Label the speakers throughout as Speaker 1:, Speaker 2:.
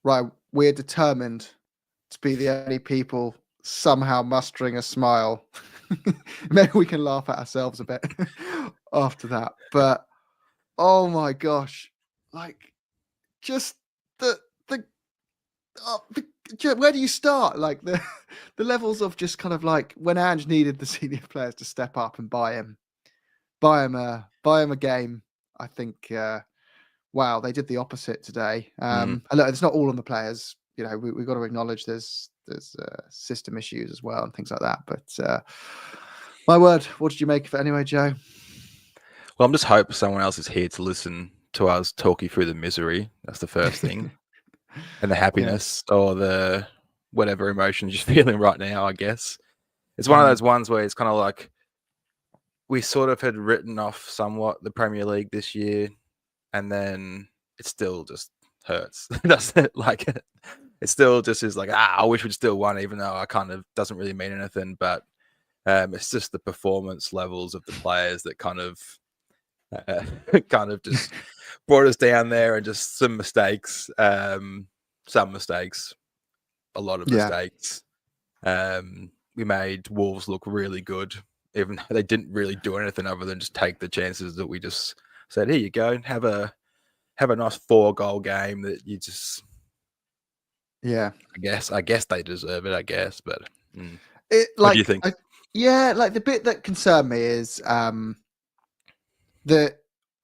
Speaker 1: right, we're determined to be the only people somehow mustering a smile. Maybe we can laugh at ourselves a bit after that. But oh my gosh, like just the where do you start? Like the levels of just kind of like when Ange needed the senior players to step up and buy him a game. I think wow, they did the opposite today. And look, it's not all on the players. You know, we've got to acknowledge there's system issues as well and things like that. But my word, what did you make of it anyway, Joe?
Speaker 2: Well, I'm just hoping someone else is here to listen to us talk you through the misery. That's the first thing. And the happiness or the whatever emotions you're feeling right now, I guess. It's one of those ones where it's kind of like we sort of had written off somewhat the Premier League this year, and then it still just hurts. Doesn't it? Like it still just is like, I wish we'd still won, even though I kind of doesn't really mean anything. But it's just the performance levels of the players that kind of just brought us down there, and just some mistakes, a lot of mistakes. We made Wolves look really good, even though they didn't really do anything other than just take the chances that we just said, here you go, have a nice 4-goal game that you just I guess they deserve it, I guess. But what do you think?
Speaker 1: Like the bit that concerned me is that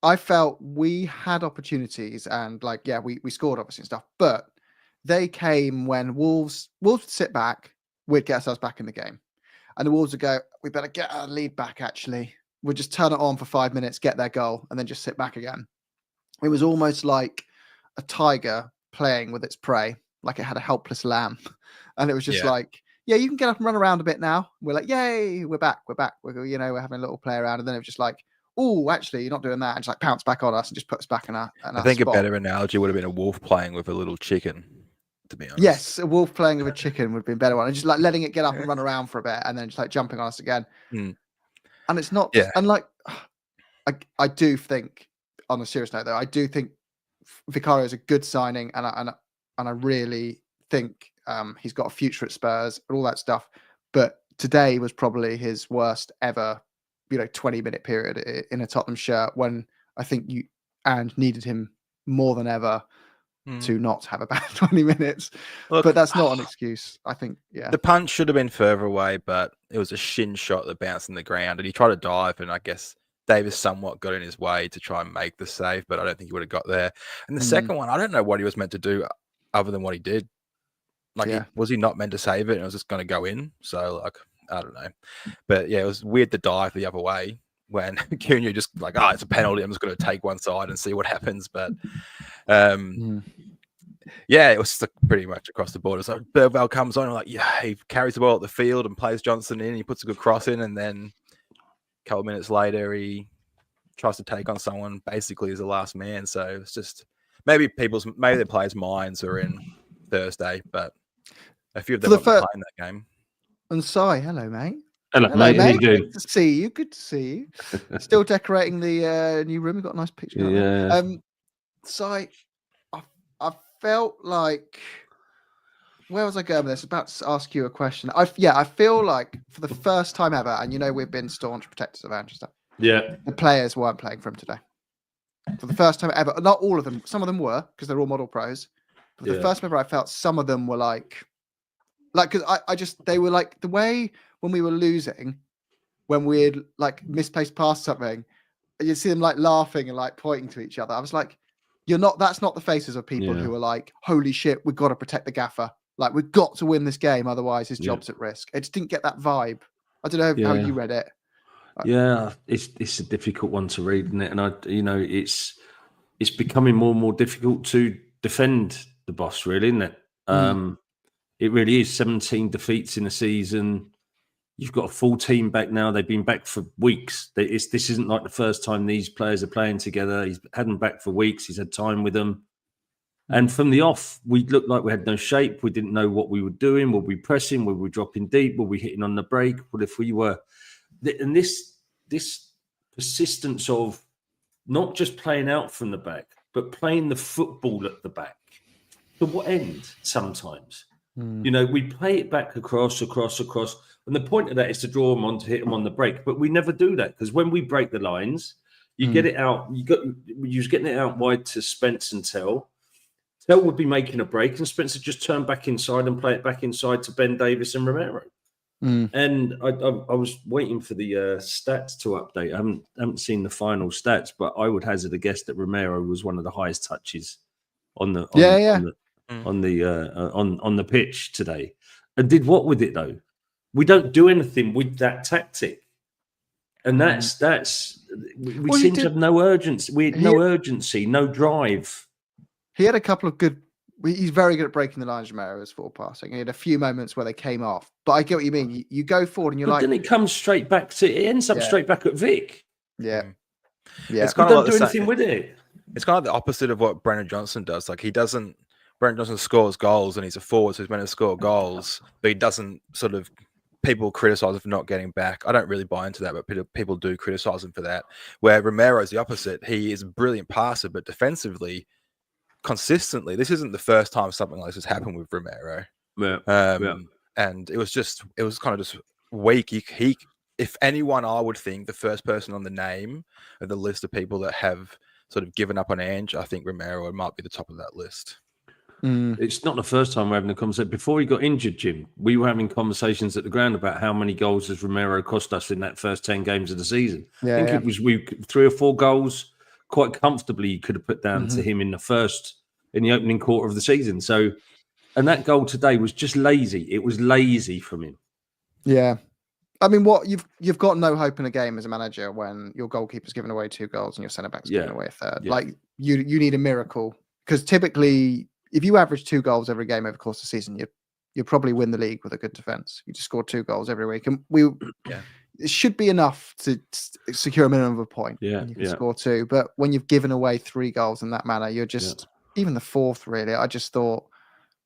Speaker 1: I felt we had opportunities and like, we scored obviously and stuff, but they came when Wolves would sit back, we'd get ourselves back in the game. And the Wolves would go, we better get our lead back, actually. We'd just turn it on for 5 minutes, get their goal, and then just sit back again. It was almost like a tiger playing with its prey, like it had a helpless lamb. And it was just like, you can get up and run around a bit now. We're like, yay, we're back. We're having a little play around. And then it was just like, oh, actually, you're not doing that. And just like pounce back on us and just put us back in our
Speaker 2: I think
Speaker 1: spot.
Speaker 2: A better analogy would have been a wolf playing with a little chicken, to be honest.
Speaker 1: Yes, a wolf playing with a chicken would have been a better one. And just like letting it get up and run around for a bit and then just like jumping on us again. And it's not, and like, I do think, on a serious note though, I do think Vicario is a good signing, and I really think he's got a future at Spurs and all that stuff. But today was probably his worst ever, 20-minute period in a Tottenham shirt, when I think Ange needed him more than ever to not have a bad 20 minutes. Look, but that's not an excuse, I think.
Speaker 2: The punch should have been further away, but it was a shin shot that bounced in the ground, and he tried to dive, and I guess Davis somewhat got in his way to try and make the save, but I don't think he would have got there. And the second one, I don't know what he was meant to do other than what he did. Like, was he not meant to save it and it was just going to go in? So, like, I don't know. But yeah, it was weird to dive the other way when Cunha just like, it's a penalty, I'm just going to take one side and see what happens. But it was like pretty much across the board. So Burwell comes on and like, he carries the ball up the field and plays Johnson in. He puts a good cross in, and then a couple of minutes later, he tries to take on someone basically as the last man. So it's just maybe the players' minds are in Thursday, but a few of them were playing that game.
Speaker 1: And Sai, hello, mate.
Speaker 3: Hello, mate. How you doing?
Speaker 1: Good to see you. Good to see you. Still decorating the new room. We've got a nice picture.
Speaker 3: Yeah.
Speaker 1: Sai, I felt like, where was I going with this? About to ask you a question. I feel like for the first time ever, and we've been staunch protectors of Ange and stuff.
Speaker 3: Yeah.
Speaker 1: The players weren't playing for him today. For the first time ever. Not all of them. Some of them were, because they're all model pros. But the first time ever, I felt some of them were like, because they were like, the way when we were losing, when we'd like misplaced past something, you'd see them like laughing and like pointing to each other. I was like, that's not the faces of people who are like, holy shit, we've got to protect the gaffer. Like, we've got to win this game, otherwise his job's at risk. It just didn't get that vibe. I don't know how you read it.
Speaker 3: Yeah, it's a difficult one to read, isn't it? And it's becoming more and more difficult to defend the boss, really, isn't it? It really is. 17 defeats in a season. You've got a full team back now. They've been back for weeks. This isn't like the first time these players are playing together. He's had them back for weeks. He's had time with them. And from the off, we looked like we had no shape. We didn't know what we were doing. Were we pressing? Were we dropping deep? Were we hitting on the break? What if we were? And this persistence of not just playing out from the back, but playing the football at the back. to what end? Sometimes,
Speaker 1: Mm.
Speaker 3: you know, we play it back across, and the point of that is to draw them on to hit them on the break. But we never do that because when we break the lines, you get it out. You're getting it out wide to Spence and Tell. Tell would be making a break, and Spencer just turn back inside and play it back inside to Ben Davis and Romero. And I was waiting for the stats to update. I haven't seen the final stats, but I would hazard a guess that Romero was one of the highest touches on the pitch today. And did what with it though? We don't do anything with that tactic, and we seem to have no urgency. We had no urgency, no drive.
Speaker 1: He had a couple of good. He's very good at breaking the lines, Romero, as forward passing. He had a few moments where they came off, but I get what you mean. You go forward and you're
Speaker 3: then it comes straight back to. It ends up straight back at Vic.
Speaker 1: Yeah.
Speaker 2: It's
Speaker 3: kind of don't do anything with it.
Speaker 2: It's kind of the opposite of what Brendan Johnson does. Like Brendan Johnson scores goals and he's a forward, so he's meant to score goals, but he doesn't sort of. People criticize him for not getting back. I don't really buy into that, but people do criticize him for that. Where Romero is the opposite. He is a brilliant passer, but defensively. Consistently, this isn't the first time something like this has happened with Romero. And it was kind of just weak. He, if anyone, I would think the first person on the name of the list of people that have sort of given up on Ange, I think Romero might be the top of that list.
Speaker 3: It's not the first time we're having a conversation. Before he got injured, Jim, we were having conversations at the ground about how many goals has Romero cost us in that first 10 games of the season. I think it was 3 or 4 goals. Quite comfortably, you could have put down to him in the opening quarter of the season. So, and that goal today was just lazy. It was lazy from him.
Speaker 1: Yeah, I mean, what you've got no hope in a game as a manager when your goalkeeper's given away 2 goals and your centre back's giving away a third.
Speaker 3: Yeah.
Speaker 1: Like you need a miracle because typically, if you average 2 goals every game over the course of the season, you probably win the league with a good defence. You just score 2 goals every week, and it should be enough to secure a minimum of a point.
Speaker 3: Yeah,
Speaker 1: you can score 2, but when you've given away 3 goals in that manner, you're just even the 4th. Really, I just thought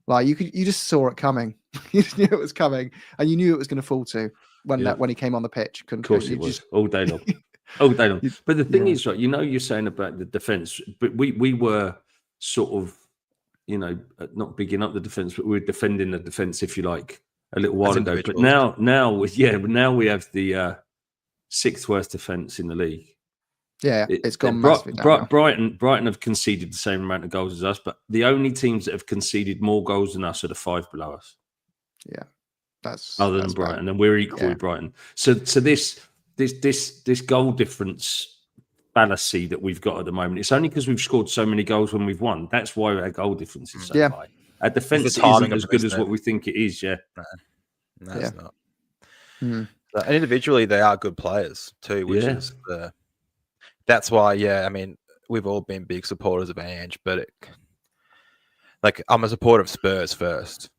Speaker 1: like you just saw it coming. You just knew it was coming, and you knew it was going to fall to when he came on the pitch.
Speaker 3: Of course, it was all day long, all day long. But the thing is, right? You know, you're saying about the defence, but we were sort of, you know, not bigging up the defence, but we were defending the defence, if you like. A little while ago, but now we have the 6th worst defence in the league.
Speaker 1: Yeah, it's gone massively down.
Speaker 3: Brighton have conceded the same amount of goals as us, but the only teams that have conceded more goals than us are the 5 below us.
Speaker 1: Yeah, that's
Speaker 3: other than Brighton, bad. And we're equal with Brighton. So this goal difference fallacy that we've got at the moment, it's only because we've scored so many goals when we've won. That's why our goal difference is so high. Our defence isn't as good as what we think it is, No,
Speaker 2: it's not. And individually, they are good players too, which is that's why, I mean, we've all been big supporters of Ange, but I'm a supporter of Spurs first,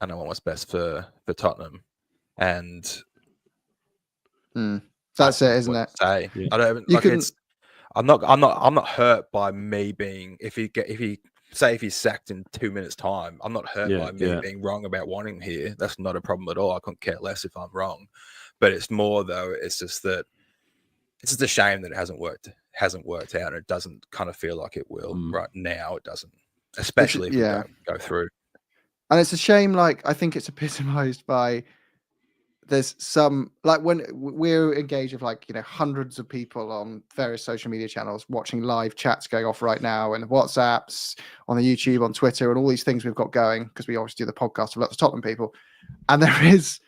Speaker 2: and I want what's best for Tottenham, and
Speaker 1: that's it, isn't it?
Speaker 2: I don't I'm not hurt by me being if he's sacked in 2 minutes time. I'm not hurt by me being wrong about wanting him here. That's not a problem at all. I couldn't care less if I'm wrong. But it's more though. It's just a shame that it hasn't worked out, and it doesn't kind of feel like it will right now. It doesn't, especially if we go through.
Speaker 1: And it's a shame. Like I think it's epitomized by. There's some like when we're engaged with hundreds of people on various social media channels watching live chats going off right now, and WhatsApps on the YouTube, on Twitter, and all these things we've got going because we obviously do the podcast with lots of Tottenham people, and there is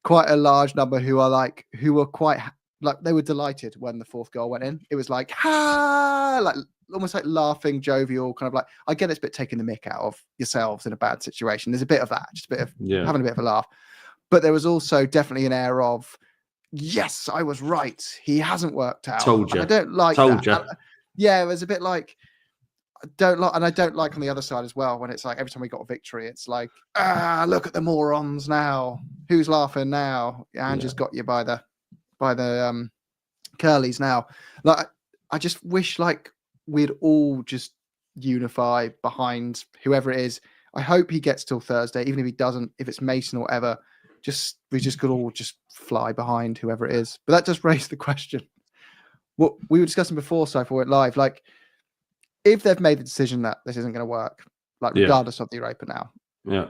Speaker 1: quite a large number who were quite they were delighted when the 4th goal went in. It was like almost like laughing, jovial, kind of like I get it's a bit taking the mick out of yourselves in a bad situation. There's a bit of that, just a bit of having a bit of a laugh. But there was also definitely an air of, yes, I was right. He hasn't worked out.
Speaker 3: Told you.
Speaker 1: I don't like that. It was a bit like, I don't like on the other side as well, when it's like every time we got a victory, it's like, look at the morons now. Who's laughing now? Ange has got you by the curlies now. Like, I just wish we'd all just unify behind whoever it is. I hope he gets till Thursday, even if he doesn't, if it's Mason or whatever. We just could all just fly behind whoever it is. But that just raised the question. What we were discussing before, so if we went live, if they've made the decision that this isn't going to work, like regardless of the Europa now.
Speaker 3: Yeah.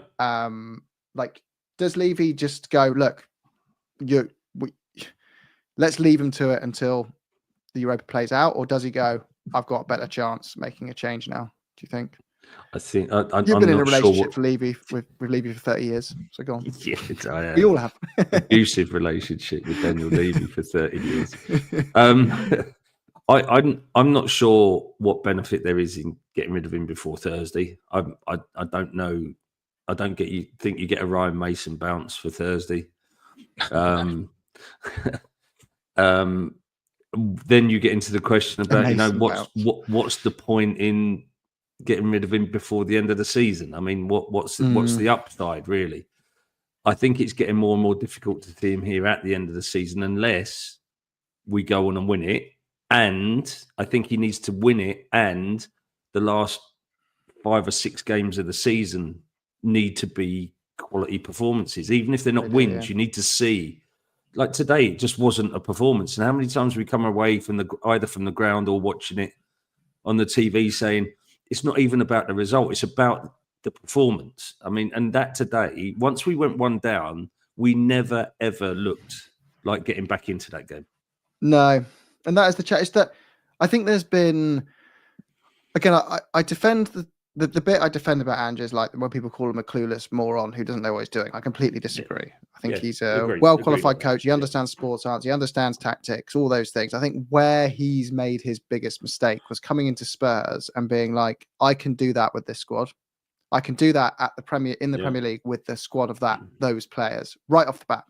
Speaker 1: Like, does Levy just go, look, let's leave him to it until the Europa plays out, or does he go, I've got a better chance making a change now? Do you think?
Speaker 3: I think
Speaker 1: You've been in a relationship with Levy for 30 years, so go on.
Speaker 3: Yeah,
Speaker 1: we all have.
Speaker 3: Abusive relationship with Daniel Levy for 30 years. I'm not sure what benefit there is in getting rid of him before Thursday. I don't know. I don't think you get a Ryan Mason bounce for Thursday. Then you get into the question about what's the point in getting rid of him before the end of the season? I mean, what's the upside really? I think it's getting more and more difficult to see him here at the end of the season unless we go on and win it. And I think he needs to win it. And the last 5 or 6 games of the season need to be quality performances. Even if they're not wins, you need to see. Like today, it just wasn't a performance. And how many times we come away from either from the ground or watching it on the TV saying it's not even about the result, it's about the performance. I mean, and that today, once we went 1 down, we never ever looked like getting back into that game.
Speaker 1: No, and that is the chat. It's that I think there's been, again, I defend the bit I defend about Ange is like when people call him a clueless moron who doesn't know what he's doing. I completely disagree. I think he's a well-qualified coach. He understands sports science. He understands tactics, all those things. I think where he's made his biggest mistake was coming into Spurs and being like, I can do that with this squad. I can do that at the Premier League with the squad of those players right off the bat.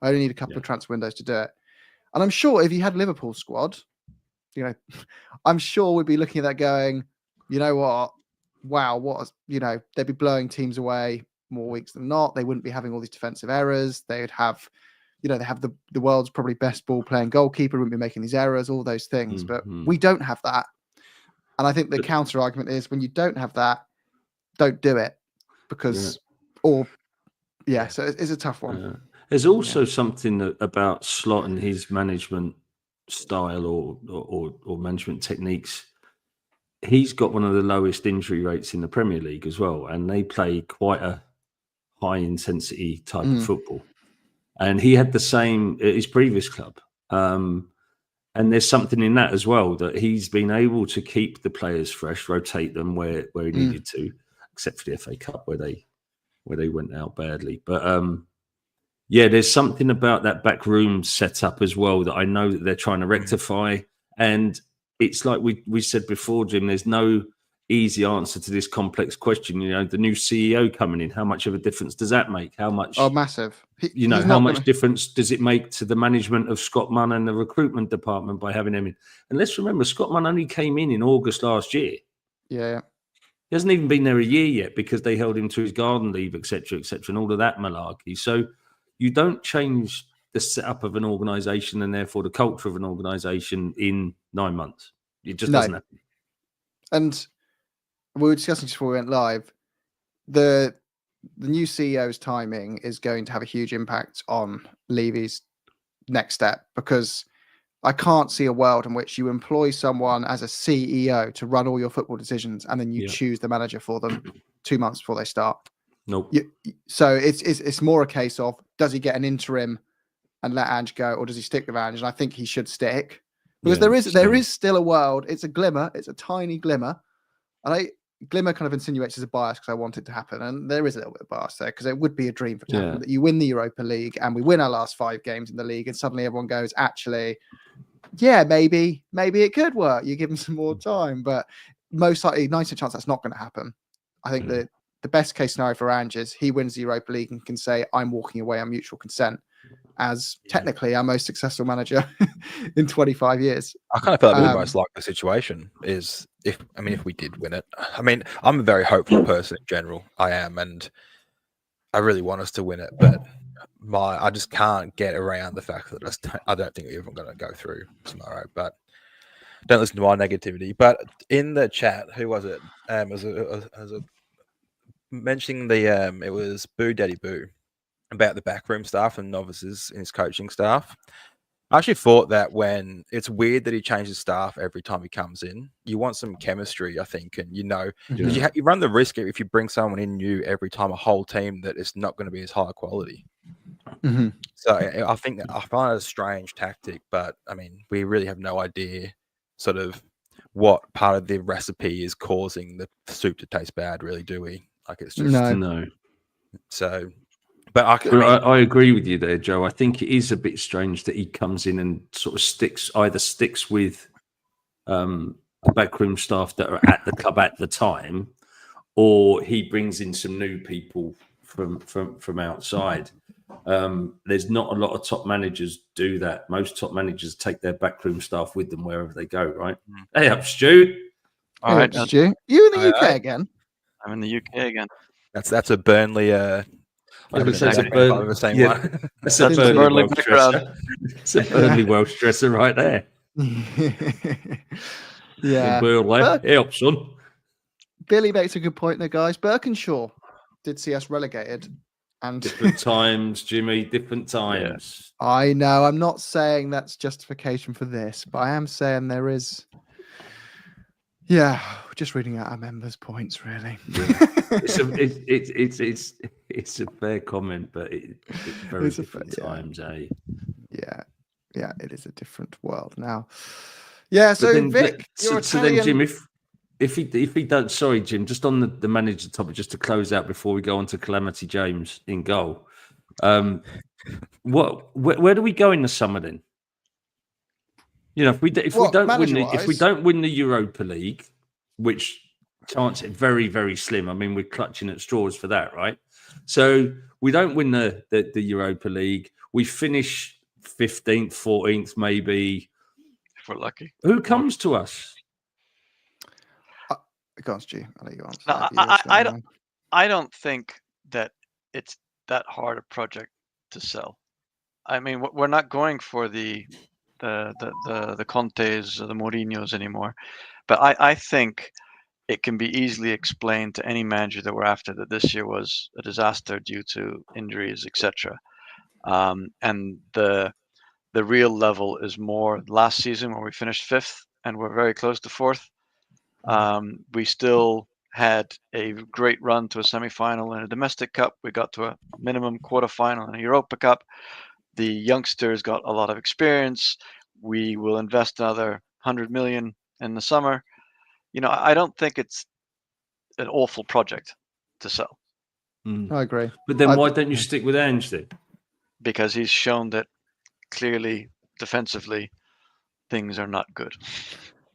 Speaker 1: I only need a couple of transfer windows to do it. And I'm sure if he had Liverpool's squad, I'm sure we'd be looking at that going, you know what? Wow, they'd be blowing teams away more weeks than not. They wouldn't be having all these defensive errors. They would have, they have the world's probably best ball playing goalkeeper, wouldn't be making these errors, all those things. But we don't have that. And I think the counter argument is when you don't have that, don't do it because, so it's a tough one.
Speaker 3: There's also something about Slot and his management style or management techniques. He's got one of the lowest injury rates in the Premier League as well, and they play quite a high intensity type of football. And he had the same at his previous club. And there's something in that as well, that he's been able to keep the players fresh, rotate them where he needed to, except for the FA Cup where they went out badly. But there's something about that backroom setup as well that I know that they're trying to rectify. And it's like we said before, Jim, there's no easy answer to this complex question. The new CEO coming in, how much of a difference does that make? How much?
Speaker 1: Oh, massive.
Speaker 3: How much difference does it make to the management of Scott Munn and the recruitment department by having him in? And let's remember, Scott Munn only came in August last year.
Speaker 1: Yeah.
Speaker 3: He hasn't even been there a year yet because they held him to his garden leave, etc., and all of that malarkey. So you don't change the setup of an organisation and therefore the culture of an organisation in 9 months. It just doesn't happen.
Speaker 1: And we were discussing just before we went live, the new CEO's timing is going to have a huge impact on Levy's next step, because I can't see a world in which you employ someone as a CEO to run all your football decisions and then you choose the manager for them 2 months before they start.
Speaker 3: Nope.
Speaker 1: So it's more a case of, does he get an interim and let Ange go, or does he stick with Ange? And I think he should stick, because there is still a world. It's a glimmer. It's a tiny glimmer. And glimmer kind of insinuates as a bias because I want it to happen. And there is a little bit of bias there, because it would be a dream for it to happen that you win the Europa League and we win our last 5 games in the league. And suddenly everyone goes, actually, maybe it could work. You give them some more time, but most likely 90% chance that's not going to happen. I think that the best case scenario for Ange is he wins the Europa League and can say, I'm walking away on mutual consent, as technically our most successful manager in 25 years.
Speaker 2: I kind of felt the most likely situation is if we did win it. I mean, I'm a very hopeful person in general. I am, and I really want us to win it, but I just can't get around the fact that I don't think we're even going to go through tomorrow. But don't listen to my negativity. But in the chat, who was it? Mentioning it was Boo Daddy Boo about the backroom staff and novices in his coaching staff. I actually thought that when it's weird that he changes staff every time he comes in. You want some chemistry, I think, and because you run the risk if you bring someone in new every time, a whole team that it's not going to be as high quality.
Speaker 1: Mhm.
Speaker 2: So I think that I find it a strange tactic, but I mean, we really have no idea sort of what part of the recipe is causing the soup to taste bad, really, do we? Like it's just
Speaker 3: No.
Speaker 2: so. But
Speaker 3: I agree with you there, Joe. I think it is a bit strange that he comes in and sort of sticks with the backroom staff that are at the club at the time, or he brings in some new people from outside. There's not a lot of top managers do that. Most top managers take their backroom staff with them wherever they go, right? Hey up, Stu.
Speaker 4: All right,
Speaker 1: Stu. You in the UK again?
Speaker 4: I'm in the UK again.
Speaker 2: That's a Burnley.
Speaker 3: That's
Speaker 2: That's
Speaker 3: a Burnley Welsh
Speaker 4: background.
Speaker 3: dresser. It's a Burnley Welsh dresser right there.
Speaker 1: Yeah.
Speaker 3: Hey up, son.
Speaker 1: Billy makes a good point there, guys. Birkinshaw did see us relegated. And
Speaker 3: different times, Jimmy, different times.
Speaker 1: Yeah. I know. I'm not saying that's justification for this, but I am saying there is. Yeah, just reading out our members' points, really.
Speaker 3: Yeah. It's a fair comment, but it's very different times, eh?
Speaker 1: Yeah, it is a different world now. Yeah, so then, Vic, you're Italian.
Speaker 3: Then, Jim, if he don't, sorry, Jim, just on the manager topic, just to close out before we go on to Calamity James in goal. Where do we go in the summer then? If we don't win the Europa League, which chance it very, very slim. I mean, we're clutching at straws for that, right? So we don't win the Europa League. We finish 15th, 14th, maybe.
Speaker 4: If we're lucky.
Speaker 3: Who comes to us?
Speaker 1: Go on, Stu. I'll let you answer.
Speaker 4: No, I don't think that it's that hard a project to sell. I mean, we're not going for the Contes or the Mourinhos anymore, but I think it can be easily explained to any manager that we're after that this year was a disaster due to injuries, etc. And the real level is more last season where we finished 5th and we're very close to 4th. We still had a great run to a semi-final in a domestic cup. We got to a minimum quarter-final in a Europa Cup. The youngsters got a lot of experience. We will invest another 100 million in the summer. I don't think it's an awful project to sell.
Speaker 1: I agree.
Speaker 3: But then why don't you stick with Ange then?
Speaker 4: Because he's shown that clearly defensively things are not good.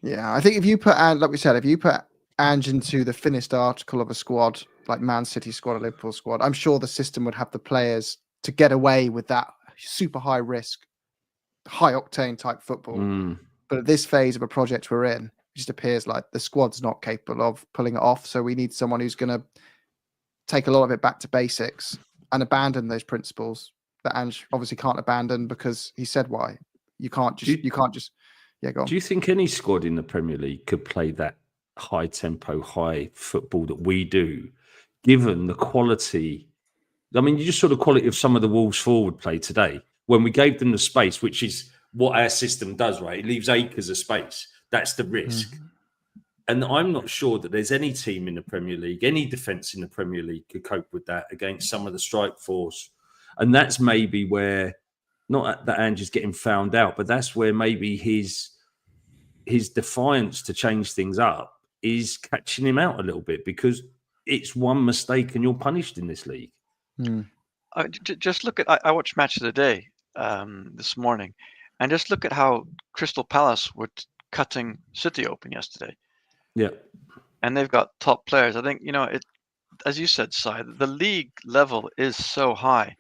Speaker 1: Yeah, I think if you put Ange into the finished article of a squad like Man City squad or Liverpool squad, I'm sure the system would have the players to get away with that super high risk, high octane type football. But at this phase of a project we're in, it just appears like the squad's not capable of pulling it off. So we need someone who's going to take a lot of it back to basics and abandon those principles that Ange obviously can't abandon because he said why. You can't just. Yeah, go on.
Speaker 3: Do you think any squad in the Premier League could play that high tempo, high football that we do, given the quality? I mean, you just saw the quality of some of the Wolves forward play today. When we gave them the space, which is what our system does, right? It leaves acres of space. That's the risk. And I'm not sure that there's any team in the Premier League, any defence in the Premier League could cope with that against some of the strike force. And that's maybe where, not that Ange is getting found out, but that's where maybe his defiance to change things up is catching him out a little bit, because it's one mistake and you're punished in this league.
Speaker 4: Just look at, I watched Match of the Day this morning, and just look at how Crystal Palace were cutting City open yesterday.
Speaker 3: Yeah.
Speaker 4: And they've got top players. I think, as you said, Si, the league level is so high.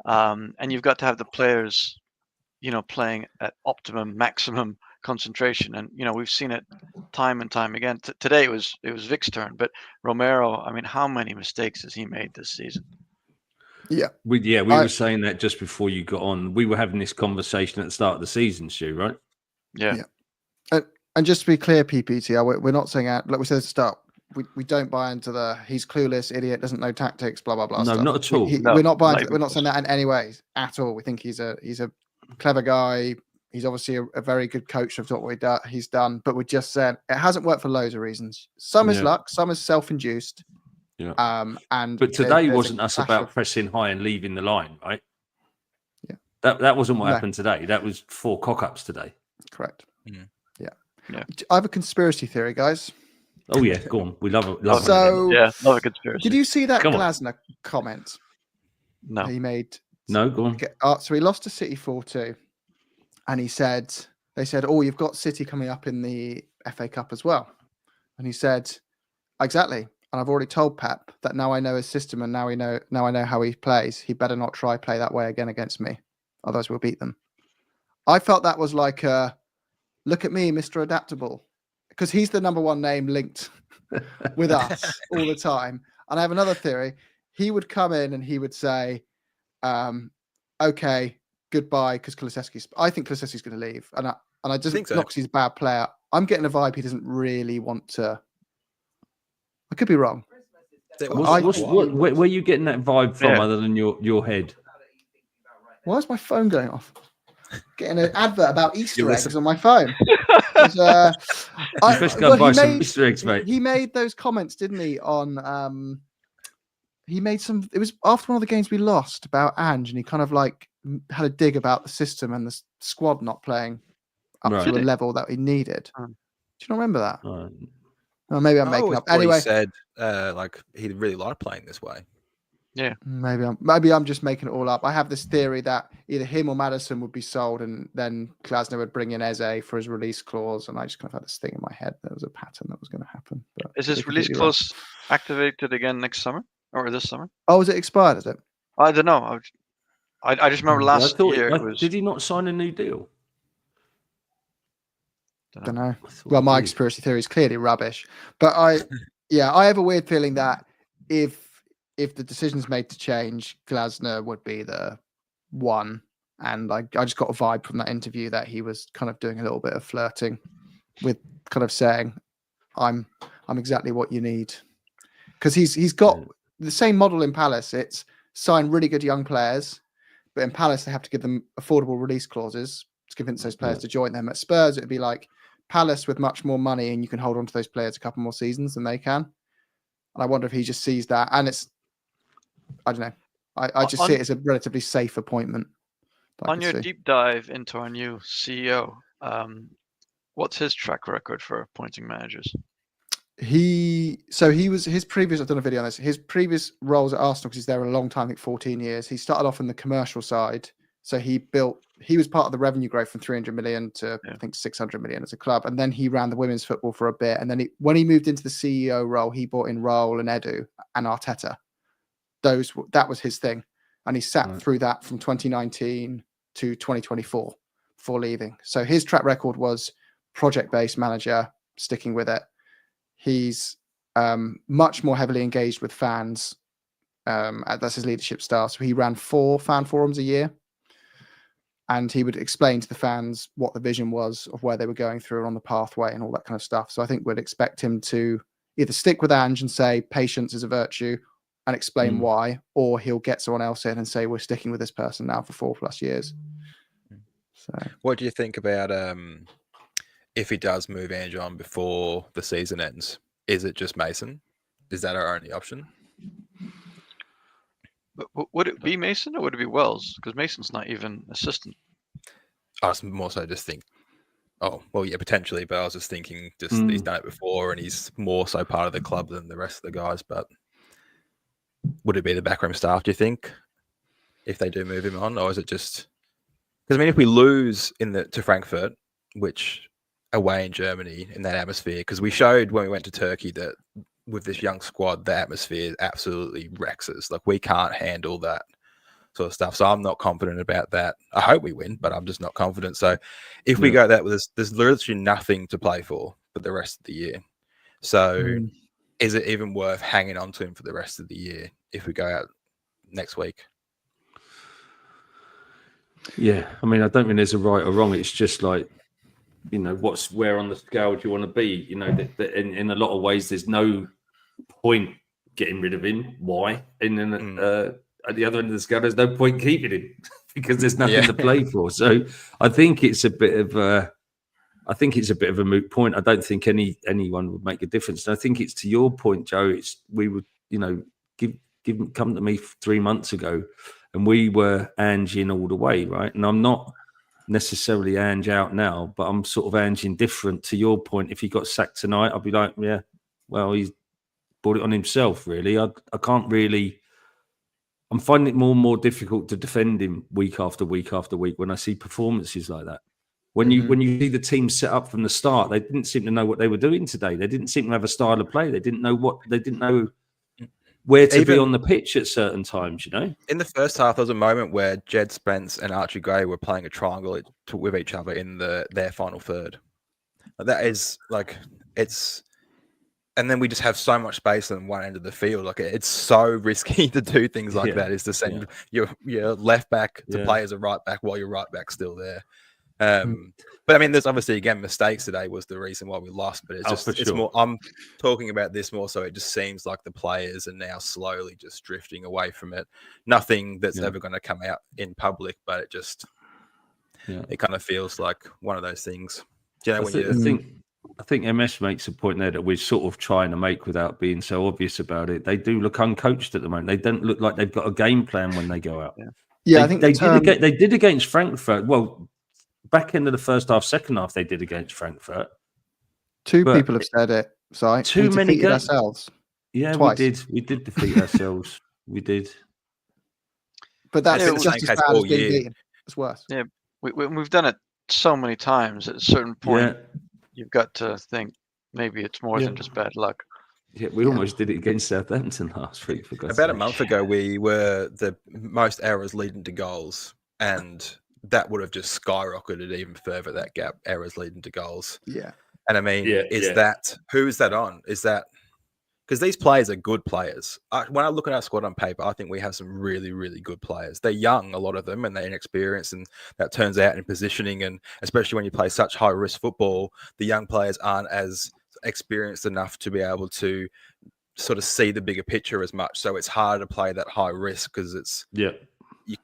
Speaker 4: And you've got to have the players, playing at optimum, maximum concentration. And, we've seen it time and time again. Today it was Vic's turn, but Romero, I mean, how many mistakes has he made this season?
Speaker 1: Yeah.
Speaker 3: We were saying that just before you got on. We were having this conversation at the start of the season, Stu, right?
Speaker 4: Yeah.
Speaker 1: And just to be clear, PPT, we're not saying, like we said at the start, we don't buy into he's clueless, idiot, doesn't know tactics, blah blah blah.
Speaker 3: No,
Speaker 1: stuff.
Speaker 3: not at all.
Speaker 1: We're not buying. We're not saying that in any way at all. We think he's a clever guy. He's obviously a very good coach of what he's done, but we just said it hasn't worked for loads of reasons. Some is luck, some is self-induced.
Speaker 3: Yeah.
Speaker 1: And
Speaker 3: but today wasn't us about pressing high and leaving the line, right?
Speaker 1: Yeah.
Speaker 3: That wasn't what happened today. That was 4 cock-ups today.
Speaker 1: Correct.
Speaker 2: Mm.
Speaker 1: Yeah. I have a conspiracy theory, guys.
Speaker 3: Oh yeah, go on. We love it.
Speaker 1: Love a
Speaker 4: conspiracy.
Speaker 1: Did you see that Glasner comment?
Speaker 4: No.
Speaker 1: He made.
Speaker 3: No, go on.
Speaker 1: So he lost to City 4-2, and they said, "Oh, you've got City coming up in the FA Cup as well," and he said, "Exactly." And I've already told Pep that now I know his system and now I know how he plays. He better not play that way again against me, otherwise we'll beat them. I felt that was like look at me, Mr. Adaptable, because he's the number one name linked with us all the time. And I have another theory. He would come in and he would say, okay, goodbye, because I think Kulusevski's going to leave. And I just think not because he's a bad player. I'm getting a vibe he doesn't really want to. I could be wrong.
Speaker 3: Where are you getting that vibe from other than your head?
Speaker 1: Why is my phone going off? Getting an advert about Easter eggs on my phone.
Speaker 3: Easter eggs, mate.
Speaker 1: He made those comments, didn't he? On he made some. It was after one of the games we lost about Ange, and he kind of like had a dig about the system and the squad not playing up to a level that he needed. Do you not remember that? Well, maybe I'm making up. Anyway,
Speaker 2: he said like he really liked playing this way.
Speaker 4: Yeah,
Speaker 1: maybe I'm just making it all up. I have this theory that either him or Maddison would be sold, and then Glasner would bring in Eze for his release clause. And I just kind of had this thing in my head. There was a pattern that was going to happen. But
Speaker 4: is his release clause activated again next summer or this summer?
Speaker 1: Oh, is it expired? Is it?
Speaker 4: I don't know. I just remember last year.
Speaker 3: Did he not sign a new deal?
Speaker 1: Don't know. Well, my conspiracy theory is clearly rubbish, but I have a weird feeling that if the decision's made to change, Glasner would be the one. And I just got a vibe from that interview that he was kind of doing a little bit of flirting with kind of saying, I'm exactly what you need. Because he's got the same model in Palace. It's sign really good young players, but in Palace they have to give them affordable release clauses to convince those players to join them. At Spurs, it'd be like Palace with much more money, and you can hold on to those players a couple more seasons than they can. And I wonder if he just sees that. And I don't know. I just see it as a relatively safe appointment.
Speaker 4: On your deep dive into our new CEO, what's his track record for appointing managers?
Speaker 1: His previous, I've done a video on this, his previous roles at Arsenal, because he's there a long time, I think 14 years. He started off in the commercial side. So he was part of the revenue growth from 300 million to I think 600 million as a club. And then he ran the women's football for a bit. And then when he moved into the CEO role, he brought in Raul and Edu and Arteta. That was his thing. And he sat through that from 2019 to 2024 before leaving. So his track record was project-based manager, sticking with it. He's much more heavily engaged with fans. That's his leadership style. So he ran 4 fan forums a year. And he would explain to the fans what the vision was of where they were going through on the pathway and all that kind of stuff. So I think we'd expect him to either stick with Ange and say patience is a virtue and explain why, or he'll get someone else in and say we're sticking with this person now for 4+ years. So,
Speaker 2: what do you think about if he does move Ange on before the season ends? Is it just Mason? Is that our only option?
Speaker 4: But would it be Mason or would it be Wells? Because Mason's not even assistant.
Speaker 2: I was more so just think, potentially. But I was just thinking, he's done it before and he's more so part of the club than the rest of the guys. But would it be the backroom staff, do you think, if they do move him on? Or is it just... Because, I mean, if we lose to Frankfurt, which away in Germany, in that atmosphere, because we showed when we went to Turkey that with this young squad, the atmosphere absolutely wrecks us. Like, we can't handle that sort of stuff. So I'm not confident about that. I hope we win, but I'm just not confident. So if we go that with us, there's literally nothing to play for the rest of the year. So is it even worth hanging on to him for the rest of the year if we go out next week?
Speaker 3: Yeah, I mean, I don't think there's a right or wrong. It's just like, where on the scale do you want to be? In a lot of ways, there's no point getting rid of him. Why? And then at the other end of the scale, there's no point keeping him because there's nothing to play for. So I think it's a bit of a moot point. I don't think anyone would make a difference. And I think it's to your point, Joe. We would, come to me 3 months ago, and we were Ange in all the way, right? And I'm not necessarily Ange out now, but I'm sort of Ange indifferent. To your point, if he got sacked tonight, I'd be like, yeah, well, he's brought it on himself. Really, I can't really. I'm finding it more and more difficult to defend him week after week after week when I see performances like that. When you see the team set up from the start, they didn't seem to know what they were doing today. They didn't seem to have a style of play. They didn't know where to be on the pitch at certain times.
Speaker 2: In the first half, there was a moment where Jed Spence and Archie Gray were playing a triangle with each other in their final third. That is like and then we just have so much space on one end of the field. Like it's so risky to do things like that. Is to send your left back to play as a right back while your right back's still there. But I mean, there's obviously again mistakes today was the reason why we lost. But it's more. I'm talking about this more so it just seems like the players are now slowly just drifting away from it. Nothing that's ever going to come out in public, but it just it kind of feels like one of those things. Do you know
Speaker 3: I think MS makes a point there that we're sort of trying to make without being so obvious about it. They do look uncoached at the moment. They don't look like they've got a game plan when they go out.
Speaker 1: I think
Speaker 3: they did against Frankfurt. Well, back end of the first half, second half, they did against Frankfurt.
Speaker 1: Two people have said it. So
Speaker 3: too many
Speaker 1: defeated ourselves.
Speaker 3: Yeah,
Speaker 1: twice.
Speaker 3: we did. We did defeat ourselves. We did.
Speaker 1: But that's just as bad as being beaten. It's worse.
Speaker 4: Yeah, we've done it so many times. At a certain point, you've got to think maybe it's more than just bad luck.
Speaker 3: Yeah, we almost did it against Southampton last week. For God's
Speaker 2: About
Speaker 3: sake.
Speaker 2: a month ago, we were the most errors leading to goals, and that would have just skyrocketed even further. That gap, errors leading to goals.
Speaker 1: Yeah,
Speaker 2: and I mean, that who is that on? Is that because these players are good players? When I look at our squad on paper, I think we have some really, really good players. They're young, a lot of them, and they're inexperienced, and that turns out in positioning. And especially when you play such high risk football, the young players aren't as experienced enough to be able to sort of see the bigger picture as much. So it's harder to play that high risk because it's you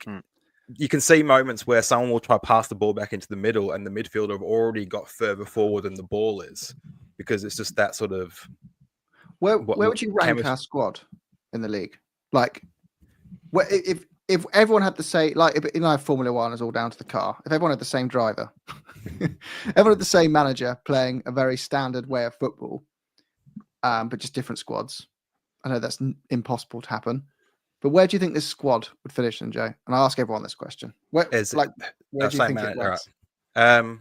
Speaker 2: can see moments where someone will try to pass the ball back into the middle, and the midfielder have already got further forward than the ball is, because it's just that sort of.
Speaker 1: Where would you rank our squad in the league? Like, if everyone had the same, like if Formula One is all down to the car, if everyone had the same driver, everyone had the same manager playing a very standard way of football, but just different squads. I know that's impossible to happen, but where do you think this squad would finish in, Joe? And I ask everyone this question: where do you think it ranks?
Speaker 2: The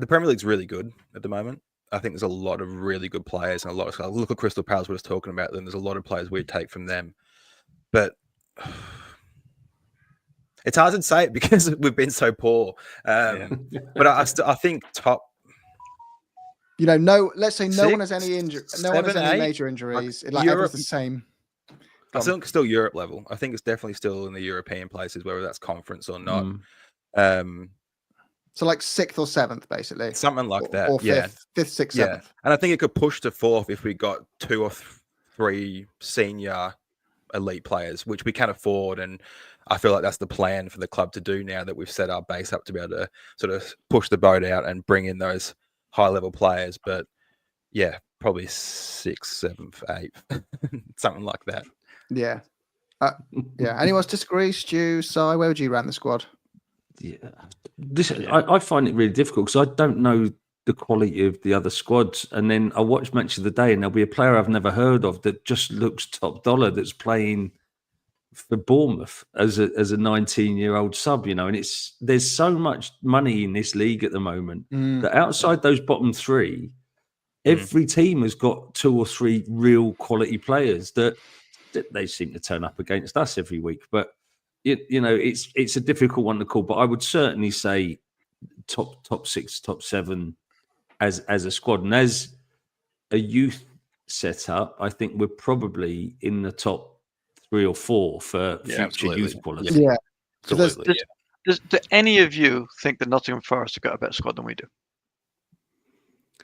Speaker 2: Premier League's really good at the moment. I think there's a lot of really good players and a lot of look at Crystal Palace. We're just talking about them. There's a lot of players we'd take from them, but it's hard to say it because we've been so poor. But I think top.
Speaker 1: Let's say no one has any injury. No one has any major injuries. Like everyone's the same.
Speaker 2: I think it's still Europe level. I think it's definitely still in the European places, whether that's conference or not.
Speaker 1: So like 6th or 7th, basically.
Speaker 2: Something like that.
Speaker 1: Or 5th, 6th, 7th.
Speaker 2: And I think it could push to 4th if we got 2 or 3 senior elite players, which we can afford. And I feel like that's the plan for the club to do now that we've set our base up to be able to sort of push the boat out and bring in those high level players. But yeah, probably 6th, 7th, 8th, something like that.
Speaker 1: Yeah. Anyone else disagree? Stu, Si, where would you rank the squad?
Speaker 3: I find it really difficult because I don't know the quality of the other squads. And then I watch Match of the Day and there'll be a player I've never heard of that just looks top dollar that's playing for Bournemouth as a 19-year-old sub, and there's so much money in this league at the moment that outside those bottom 3, every team has got 2 or 3 real quality players that they seem to turn up against us every week. But it's a difficult one to call, but I would certainly say top 6, top 7 as a squad. And as a youth setup, I think we're probably in the top 3 or 4 for future youth quality.
Speaker 1: Yeah.
Speaker 4: Absolutely. Do any of you think that Nottingham Forest have got a better squad than we do?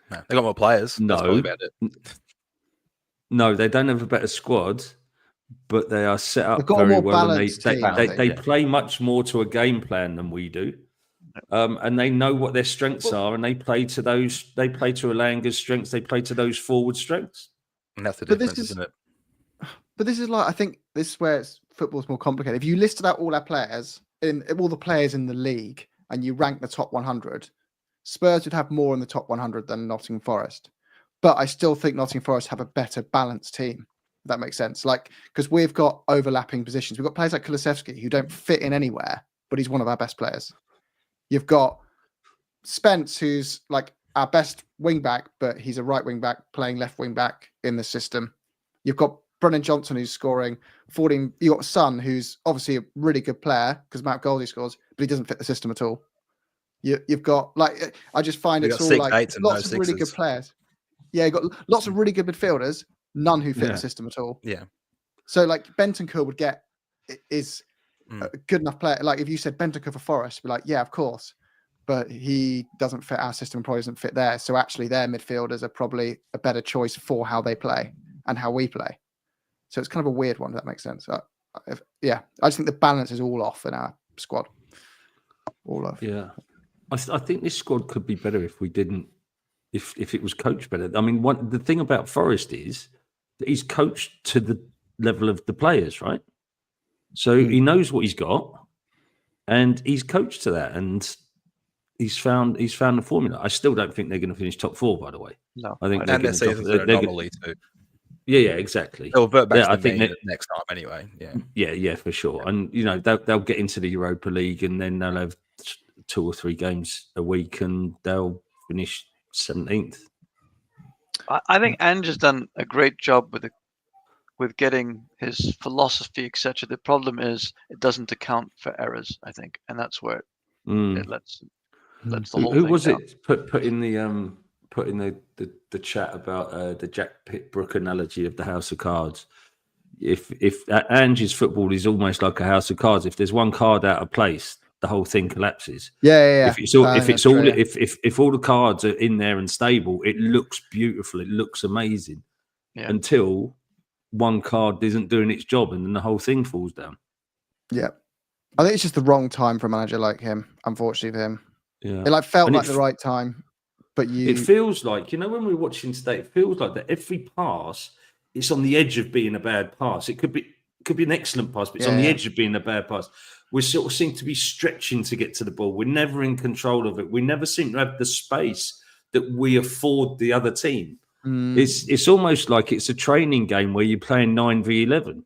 Speaker 2: No, they got more players.
Speaker 3: No.
Speaker 2: That's probably about it.
Speaker 3: No, they don't have a better squad. but they are set up
Speaker 1: They've got a
Speaker 3: very
Speaker 1: more
Speaker 3: well, and
Speaker 1: balanced team,
Speaker 3: they play much more to a game plan than we do. And they know what their strengths are, and they play to those. They play to Elanga's strengths. They play to those forward strengths.
Speaker 2: And that's the
Speaker 1: But
Speaker 2: difference, isn't it?
Speaker 1: But this is like, I think this is where football's more complicated. If you listed out all our players all the players in the league and you rank the top 100, Spurs would have more in the top 100 than Nottingham Forest. But I still think Nottingham Forest have a better balanced team. If that makes sense. Like, because we've got overlapping positions. We've got players like Kulusevski who don't fit in anywhere, but he's one of our best players. You've got Spence, who's like our best wing back, but he's a right wing back playing left wing back in the system. You've got Brennan Johnson, who's scoring 14. You've got Son, who's obviously a really good player because Matt Goldie scores, but he doesn't fit the system at all. You've got, like, I just find it's all like lots of really good players. Yeah, you've got lots of really good midfielders, none who fit the system at all.
Speaker 2: Yeah.
Speaker 1: So like Bentancur would get is a good enough player. Like if you said Bentancur for Forest, be like, yeah, of course. But he doesn't fit our system, probably doesn't fit there. So actually their midfielders are probably a better choice for how they play and how we play. So it's kind of a weird one, if that makes sense. I just think the balance is all off in our squad. All off.
Speaker 3: Yeah. I think this squad could be better if we didn't, if it was coached better. I mean, the thing about Forest is that he's coached to the level of the players, right? So he knows what he's got and he's coached to that. And he's found the formula. I still don't think they're going to finish top 4, by the way.
Speaker 4: No,
Speaker 3: I think
Speaker 2: and their seasons are an anomaly too.
Speaker 3: Yeah, exactly.
Speaker 2: They'll revert back to the mean next time anyway.
Speaker 3: Yeah, for sure. And they'll get into the Europa League, and then they'll have 2 or 3 games a week, and they'll finish 17th.
Speaker 4: I think Ange has done a great job with getting his philosophy, etc. The problem is it doesn't account for errors, I think, and that's where it lets the whole thing
Speaker 3: Who was
Speaker 4: down.
Speaker 3: it put in the chat about the Jack Pitt-Brook analogy of the House of Cards? If Ange's football is almost like a house of cards, if there's one card out of place, the whole thing collapses.
Speaker 1: Yeah.
Speaker 3: If all the cards are in there and stable, it looks beautiful. It looks amazing until one card isn't doing its job, and then the whole thing falls down.
Speaker 1: Yeah, I think it's just the wrong time for a manager like him. Unfortunately for him, it felt like the right time. But
Speaker 3: it feels like, when we're watching today, it feels like that every pass, it's on the edge of being a bad pass. It could be an excellent pass, but it's on the edge of being a bad pass. We sort of seem to be stretching to get to the ball. We're never in control of it. We never seem to have the space that we afford the other team. It's almost like it's a training game where you're playing 9v11.